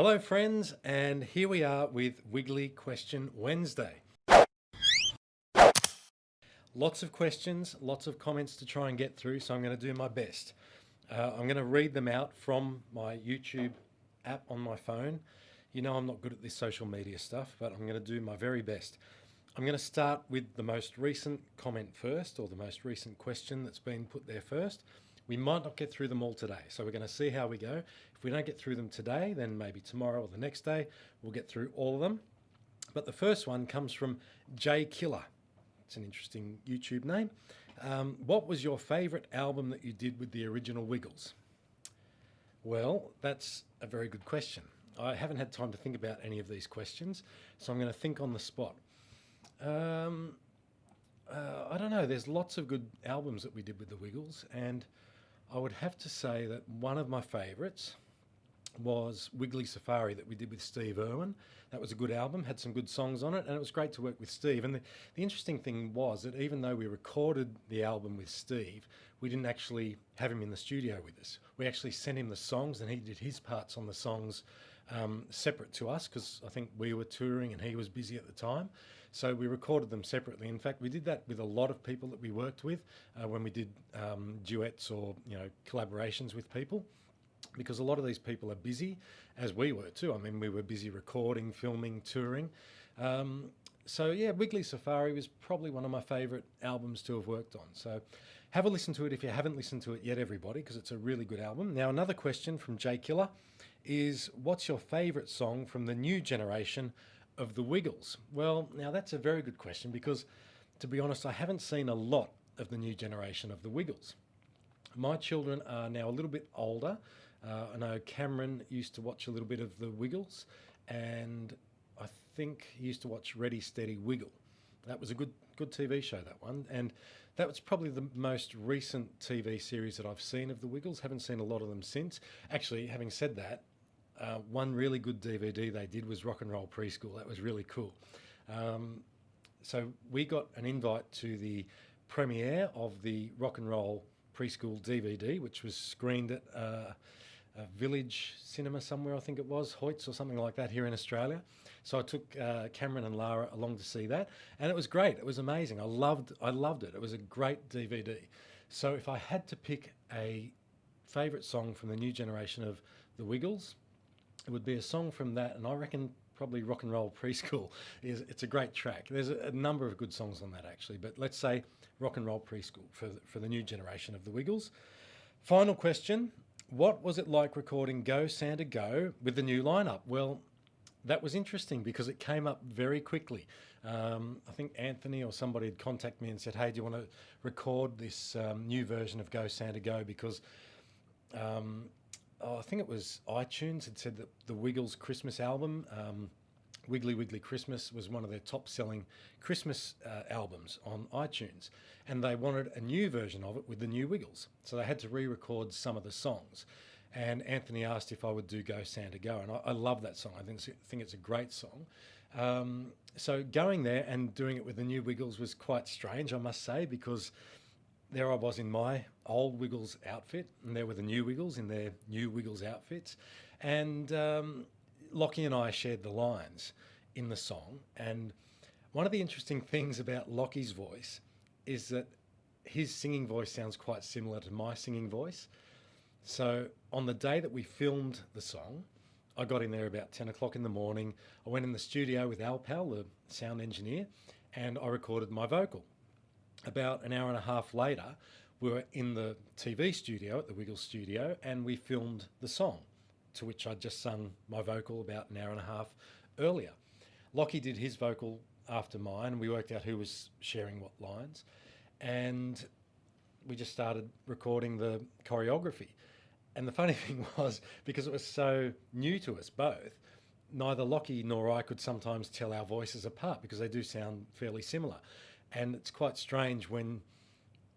Hello, friends, and here we are with Wiggly Question Wednesday. Lots of questions, lots of comments to try and get through, so I'm going to do my best. I'm going to read them out from my YouTube app on my phone. You know I'm not good at this social media stuff, but I'm going to do my very best. I'm going to start with the most recent comment first, or the most recent question that's been put there first. We might not get through them all today, so we're going to see how we go. If we don't get through them today, then maybe tomorrow or the next day, we'll get through all of them. But the first one comes from J Killer. It's an interesting YouTube name. What was your favourite album that you did with the original Wiggles? Well, that's a very good question. I haven't had time to think about any of these questions, so I'm going to think on the spot. I don't know. There's lots of good albums that we did with the Wiggles, and I would have to say that one of my favourites was Wiggly Safari that we did with Steve Irwin. That was a good album, had some good songs on it, and it was great to work with Steve. And the interesting thing was that even though we recorded the album with Steve, we didn't actually have him in the studio with us. We actually sent him the songs, and he did his parts on the songs separate to us, because I think we were touring and he was busy at the time. So we recorded them separately. In fact, we did that with a lot of people that we worked with when we did duets or collaborations with people, because a lot of these people are busy, as we were too. I mean, we were busy recording, filming, touring. So yeah, Wiggly Safari was probably one of my favourite albums to have worked on. So have a listen to it if you haven't listened to it yet, everybody, because it's a really good album. Now, another question from J Killer is, what's your favourite song from the new generation of the Wiggles? Well, now that's a very good question, because to be honest, I haven't seen a lot of the new generation of the Wiggles. My children are now a little bit older. I know Cameron used to watch a little bit of the Wiggles, and I think he used to watch Ready Steady Wiggle. That was a good TV show, that one, and that was probably the most recent TV series that I've seen of the Wiggles. Haven't seen a lot of them since. Actually, having said that, one really good DVD they did was Rock and Roll Preschool. That was really cool. So we got an invite to the premiere of the Rock and Roll Preschool DVD, which was screened at a Village Cinema somewhere, I think it was, Hoyts or something like that, here in Australia. So I took Cameron and Lara along to see that, and it was great. It was amazing. I loved it. It was a great DVD. So if I had to pick a favourite song from the new generation of the Wiggles, it would be a song from that, and I reckon probably Rock and Roll Preschool. It's a great track. There's a number of good songs on that, actually, but let's say Rock and Roll Preschool for the new generation of the Wiggles. Final question. What was it like recording Go Santa Go with the new lineup? Well, that was interesting because it came up very quickly. I think Anthony or somebody had contacted me and said, hey, do you want to record this new version of Go Santa Go? Because I think it was iTunes had said that the Wiggles Christmas album, Wiggly Wiggly Christmas, was one of their top-selling Christmas albums on iTunes, and they wanted a new version of it with the new Wiggles. So they had to re-record some of the songs, and Anthony asked if I would do Go Santa Go, and I love that song. I think it's a great song. So going there and doing it with the new Wiggles was quite strange, I must say, because there I was in my old Wiggles outfit, and there were the new Wiggles in their new Wiggles outfits, and Lockie and I shared the lines in the song. And one of the interesting things about Lockie's voice is that his singing voice sounds quite similar to my singing voice. So on the day that we filmed the song, I got in there about 10 o'clock in the morning. I went in the studio with Al Pal, the sound engineer, and I recorded my vocal. About an hour and a half later, we were in the TV studio at the Wiggles studio, and we filmed the song, to which I'd just sung my vocal about an hour and a half earlier. Lockie did his vocal after mine, and we worked out who was sharing what lines, and we just started recording the choreography. And the funny thing was, because it was so new to us both, neither Lockie nor I could sometimes tell our voices apart, because they do sound fairly similar. And it's quite strange when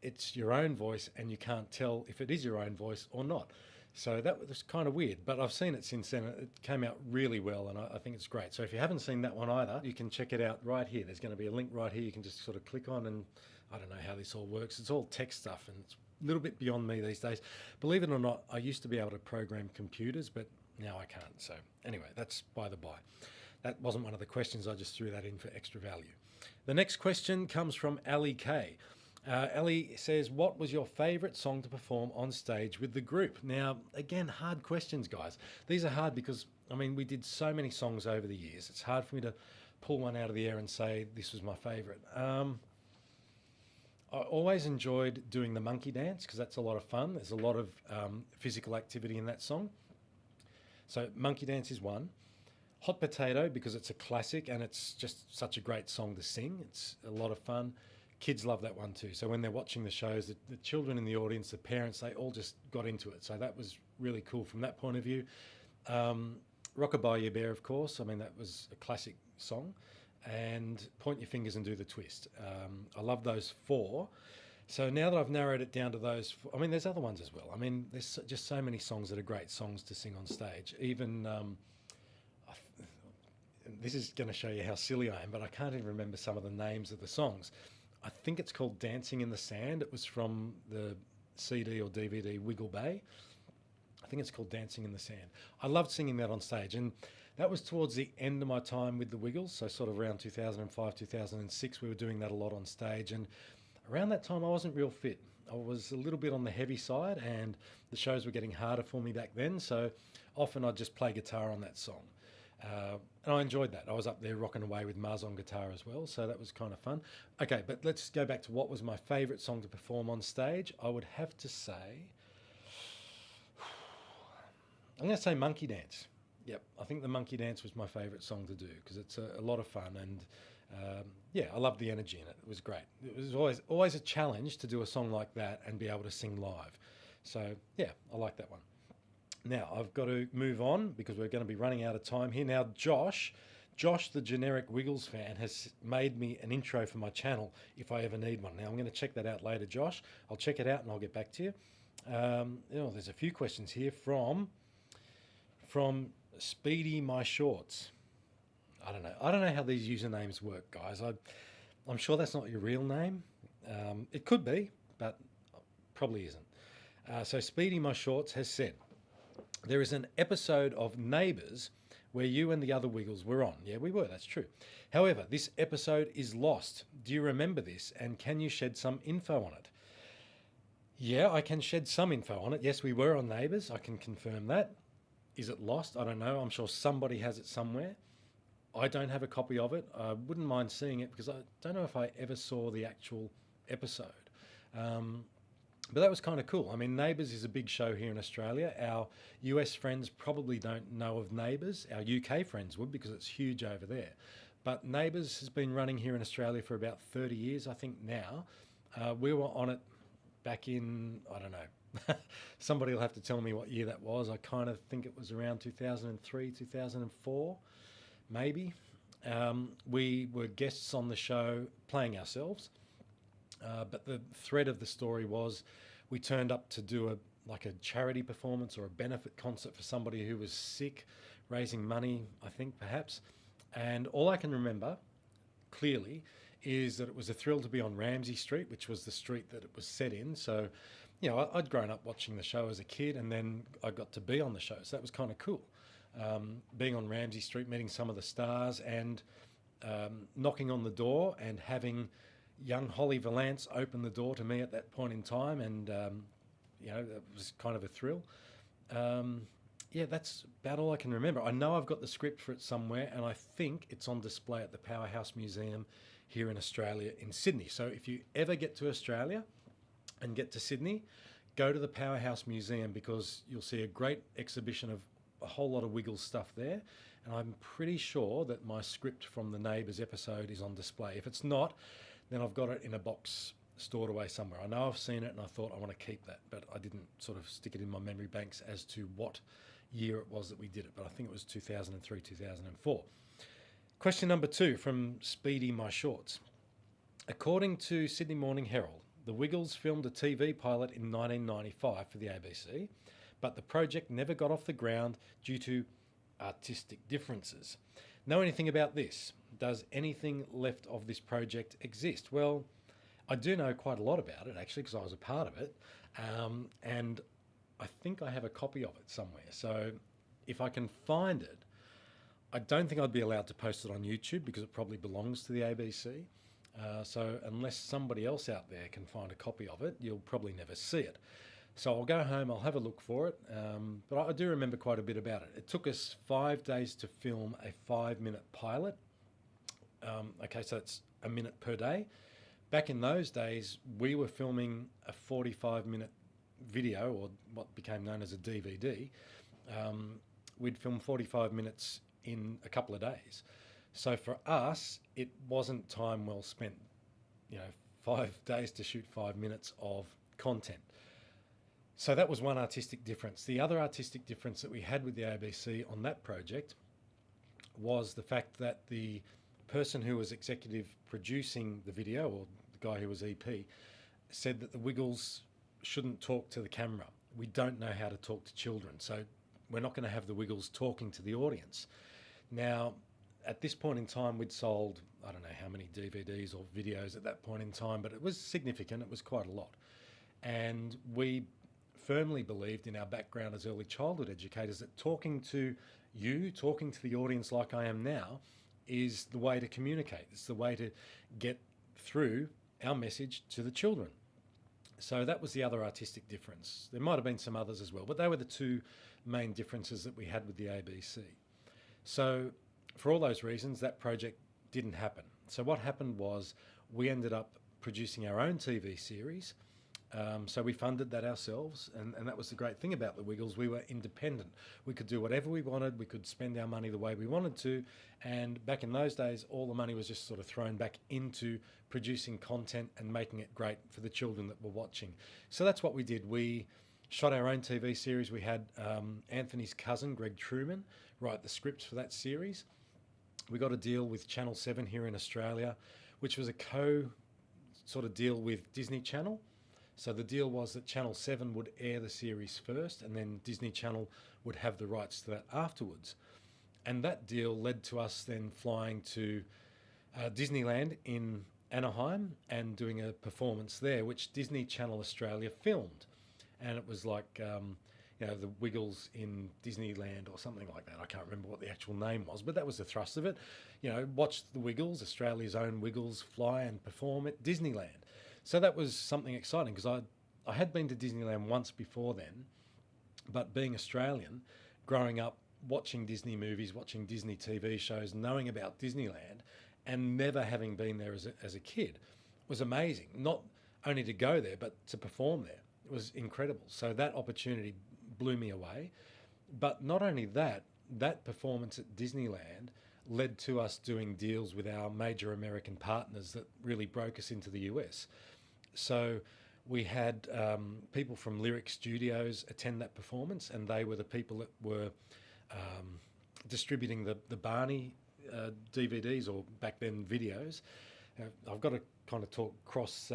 it's your own voice and you can't tell if it is your own voice or not. So that was kind of weird, but I've seen it since then. It came out really well, and I think it's great. So if you haven't seen that one either, you can check it out right here. There's going to be a link right here. You can just sort of click on, and I don't know how this all works. It's all tech stuff, and it's a little bit beyond me these days. Believe it or not, I used to be able to program computers, but Now I can't. So anyway, that's by the by. That wasn't one of the questions. I just threw that in for extra value. The next question comes from Ali K. Ali says, what was your favourite song to perform on stage with the group? Now, again, hard questions, guys. These are hard because, I mean, we did so many songs over the years. It's hard for me to pull one out of the air and say this was my favourite. I always enjoyed doing the monkey dance because that's a lot of fun. There's a lot of physical activity in that song. So monkey dance is one. Hot Potato, because it's a classic and it's just such a great song to sing. It's a lot of fun. Kids love that one too. So when they're watching the shows, the children in the audience, the parents, they all just got into it. So that was really cool from that point of view. Rockabye Bear, of course. I mean, that was a classic song. And Point Your Fingers and Do the Twist. I love those four. So now that I've narrowed it down to those, I mean, there's other ones as well. I mean, there's just so many songs that are great songs to sing on stage. Even, this is going to show you how silly I am, but I can't even remember some of the names of the songs. I think it's called Dancing in the Sand. It was from the CD or DVD Wiggle Bay. I think it's called Dancing in the Sand. I loved singing that on stage, and that was towards the end of my time with the Wiggles, so sort of around 2005, 2006, we were doing that a lot on stage, and around that time I wasn't real fit. I was a little bit on the heavy side, and the shows were getting harder for me back then, so often I'd just play guitar on that song. And I enjoyed that. I was up there rocking away with Mars on guitar as well, so that was kind of fun. Okay, but let's go back to what was my favourite song to perform on stage. I would have to say, I'm going to say Monkey Dance. Yep, I think the Monkey Dance was my favourite song to do because it's a lot of fun, and yeah, I loved the energy in it. It was great. It was always a challenge to do a song like that and be able to sing live. So yeah, I like that one. Now, I've got to move on because we're going to be running out of time here. Now, Josh, the generic Wiggles fan, has made me an intro for my channel if I ever need one. Now, I'm going to check that out later, Josh. I'll check it out and I'll get back to you. There's a few questions here from Speedy My Shorts. I don't know how these usernames work, guys. I'm sure that's not your real name. It could be, but probably isn't. So Speedy My Shorts has said, there is an episode of Neighbours where you and the other Wiggles were on. Yeah, we were, that's true. However, this episode is lost. Do you remember this, and can you shed some info on it? Yeah, I can shed some info on it. Yes, we were on Neighbours. I can confirm that. Is it lost? I don't know. I'm sure somebody has it somewhere. I don't have a copy of it. I wouldn't mind seeing it because I don't know if I ever saw the actual episode. But that was kind of cool. I mean, Neighbours is a big show here in Australia. Our US friends probably don't know of Neighbours. Our UK friends would because it's huge over there. But Neighbours has been running here in Australia for about 30 years, I think now. We were on it back in, I don't know. Somebody will have to tell me what year that was. I kind of think it was around 2003, 2004, maybe. We were guests on the show playing ourselves. But the thread of the story was we turned up to do a charity performance or a benefit concert for somebody who was sick, raising money, I think, perhaps. And all I can remember clearly is that it was a thrill to be on Ramsay Street, which was the street that it was set in. So, you know, I'd grown up watching the show as a kid, and then I got to be on the show. So that was kind of cool. Being on Ramsay Street, meeting some of the stars, and knocking on the door and having young Holly Valance opened the door to me at that point in time, and it was kind of a thrill. Yeah, that's about all I can remember. I know I've got the script for it somewhere, and I think it's on display at the Powerhouse Museum here in Australia in Sydney. So if you ever get to Australia and get to Sydney, go to the Powerhouse Museum because you'll see a great exhibition of a whole lot of Wiggles stuff there. And I'm pretty sure that my script from the Neighbours episode is on display. If it's not, then I've got it in a box stored away somewhere. I know I've seen it and I thought I want to keep that, but I didn't sort of stick it in my memory banks as to what year it was that we did it, but I think it was 2003, 2004. Question number 2 from Speedy My Shorts. According to Sydney Morning Herald, the Wiggles filmed a TV pilot in 1995 for the ABC, but the project never got off the ground due to artistic differences. Know anything about this? Does anything left of this project exist? Well, I do know quite a lot about it, actually, because I was a part of it. And I think I have a copy of it somewhere. So if I can find it, I don't think I'd be allowed to post it on YouTube because it probably belongs to the ABC. So unless somebody else out there can find a copy of it, you'll probably never see it. So I'll go home, I'll have a look for it, but I do remember quite a bit about it. It took us 5 days to film a 5-minute pilot. Okay, so it's a minute per day. Back in those days, we were filming a 45-minute video, or what became known as a DVD. We'd film 45 minutes in a couple of days. So for us, it wasn't time well spent, 5 days to shoot 5 minutes of content. So that was one artistic difference. The other artistic difference that we had with the ABC on that project was the fact that the person who was executive producing the video, or the guy who was EP, said that the Wiggles shouldn't talk to the camera. We don't know how to talk to children, so we're not going to have the Wiggles talking to the audience. Now, at this point in time, we'd sold, I don't know how many DVDs or videos at that point in time, but it was significant. It was quite a lot. And we firmly believed in our background as early childhood educators that talking to the audience like I am now, is the way to communicate. It's the way to get through our message to the children. So that was the other artistic difference. There might have been some others as well, but they were the two main differences that we had with the ABC. So for all those reasons, that project didn't happen. So what happened was we ended up producing our own TV series. So we funded that ourselves, and that was the great thing about the Wiggles. We were independent. We could do whatever we wanted. We could spend our money the way we wanted to. And back in those days, all the money was just sort of thrown back into producing content and making it great for the children that were watching. So that's what we did. We shot our own TV series. We had Anthony's cousin, Greg Truman, write the scripts for that series. We got a deal with Channel 7 here in Australia, which was a sort of deal with Disney Channel. So the deal was that Channel 7 would air the series first, and then Disney Channel would have the rights to that afterwards. And that deal led to us then flying to Disneyland in Anaheim and doing a performance there, which Disney Channel Australia filmed. And it was like, the Wiggles in Disneyland or something like that. I can't remember what the actual name was, but that was the thrust of it. Watch the Wiggles, Australia's own Wiggles, fly and perform at Disneyland. So that was something exciting, because I had been to Disneyland once before then, but being Australian, growing up watching Disney movies, watching Disney TV shows, knowing about Disneyland, and never having been there as a kid was amazing. Not only to go there, but to perform there. It was incredible. So that opportunity blew me away. But not only that, that performance at Disneyland led to us doing deals with our major American partners that really broke us into the US. So we had people from Lyric Studios attend that performance, and they were the people that were distributing the Barney DVDs, or back then videos. I've got to kind of talk cross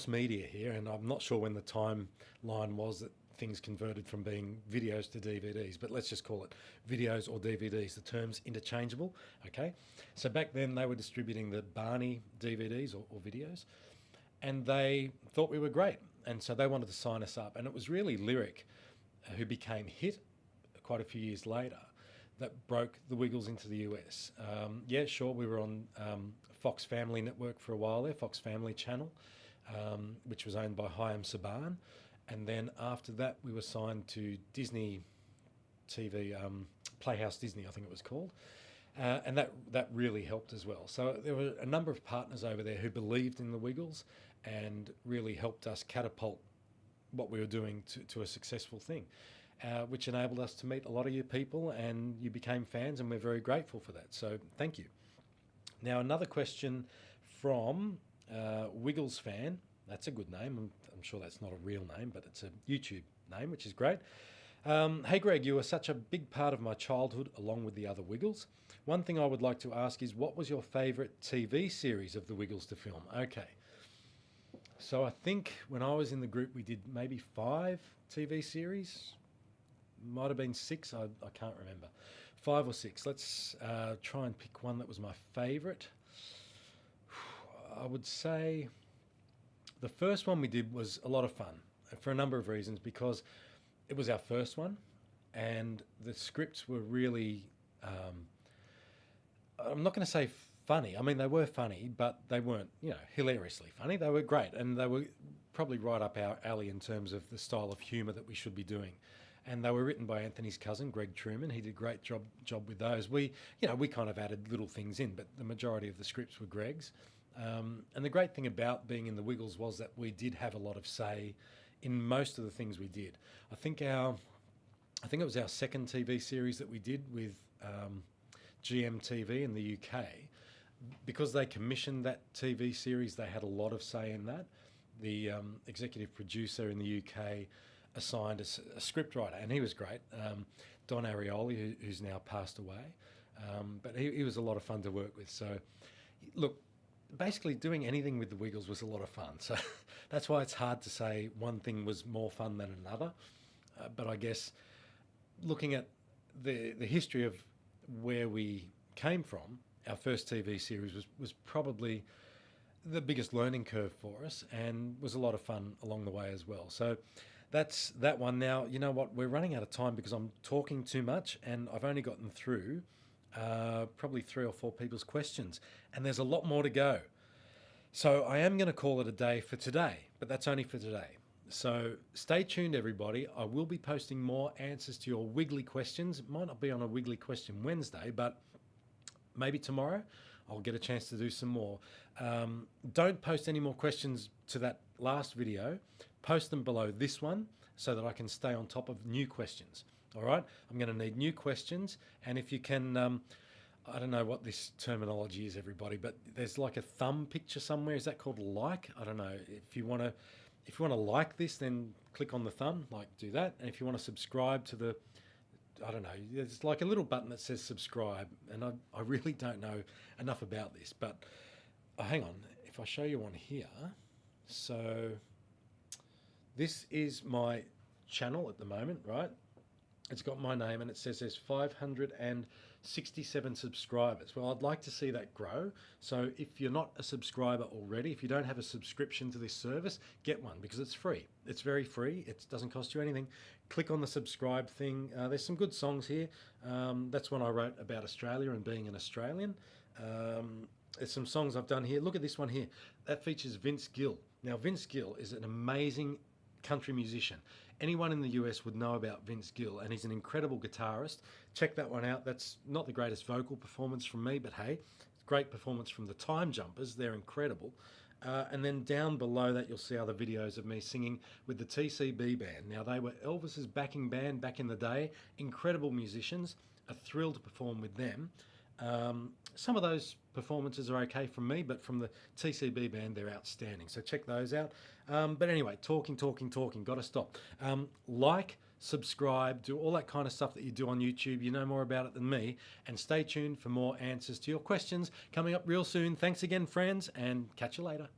media here, and I'm not sure when the timeline was that things converted from being videos to DVDs, but let's just call it videos or DVDs. The term's interchangeable, okay? So back then they were distributing the Barney DVDs or videos, and they thought we were great, and so they wanted to sign us up. And it was really Lyric, who became Hit quite a few years later, that broke the Wiggles into the US. Yeah, sure, we were on Fox Family Network for a while there, Fox Family Channel, which was owned by Haim Saban. And then after that, we were signed to Disney TV, Playhouse Disney, I think it was called. And that really helped as well. So there were a number of partners over there who believed in the Wiggles and really helped us catapult what we were doing to a successful thing, which enabled us to meet a lot of you people, and you became fans, and we're very grateful for that. So thank you. Now, another question from Wiggles Fan. That's a good name. I'm sure that's not a real name, but it's a YouTube name, which is great. Hey Greg, you were such a big part of my childhood along with the other Wiggles. One thing I would like to ask is, what was your favourite TV series of the Wiggles to film? Okay. So I think when I was in the group, we did maybe 5 TV series. Might have been 6, I can't remember. 5 or 6. Let's try and pick one that was my favourite. I would say the first one we did was a lot of fun for a number of reasons, because it was our first one, and the scripts were really, I'm not going to say funny. I mean, they were funny, but they weren't, hilariously funny. They were great, and they were probably right up our alley in terms of the style of humour that we should be doing. And they were written by Anthony's cousin, Greg Truman. He did a great job with those. We kind of added little things in, but the majority of the scripts were Greg's. And the great thing about being in the Wiggles was that we did have a lot of say in most of the things we did. I think it was our second TV series that we did with GMTV in the UK. Because they commissioned that TV series, they had a lot of say in that. The executive producer in the UK assigned a script writer, and he was great, Don Arioli, who's now passed away. But he was a lot of fun to work with. So, look, basically doing anything with the Wiggles was a lot of fun. So that's why it's hard to say one thing was more fun than another. But I guess looking at the history of where we came from, our first TV series was probably the biggest learning curve for us, and was a lot of fun along the way as well. So that's that one. Now, you know what? We're running out of time because I'm talking too much, and I've only gotten through probably 3 or 4 people's questions, and there's a lot more to go. So I am going to call it a day for today, but that's only for today. So stay tuned, everybody. I will be posting more answers to your wiggly questions. It might not be on a Wiggly Question Wednesday, but maybe tomorrow I'll get a chance to do some more. Don't post any more questions to that last video. Post them below this one so that I can stay on top of new questions. All right? I'm going to need new questions. And if you can, I don't know what this terminology is, everybody, but there's like a thumb picture somewhere. Is that called a like? I don't know. If you want to like this, then click on the thumb, do that. And if you want to subscribe to the, I don't know, there's like a little button that says subscribe, and I really don't know enough about this, but hang on, if I show you on here, so this is my channel at the moment, right? It's got my name and it says there's 567 subscribers. Well, I'd like to see that grow. So if you're not a subscriber already, if you don't have a subscription to this service, get one because it's free. It's very free. It doesn't cost you anything. Click on the subscribe thing. There's some good songs here. That's one I wrote about Australia and being an Australian. There's some songs I've done here. Look at this one here. That features Vince Gill. Now, Vince Gill is an amazing country musician. Anyone in the US would know about Vince Gill, and he's an incredible guitarist. Check that one out. That's not the greatest vocal performance from me, but hey, great performance from the Time Jumpers. They're incredible. And then down below that, you'll see other videos of me singing with the TCB band. Now, they were Elvis's backing band back in the day. Incredible musicians. A thrill to perform with them. Some of those performances are okay from me, but from the TCB band, they're outstanding. So check those out. But anyway, talking, got to stop. Like, subscribe, do all that kind of stuff that you do on YouTube. You know more about it than me. And stay tuned for more answers to your questions coming up real soon. Thanks again, friends, and catch you later.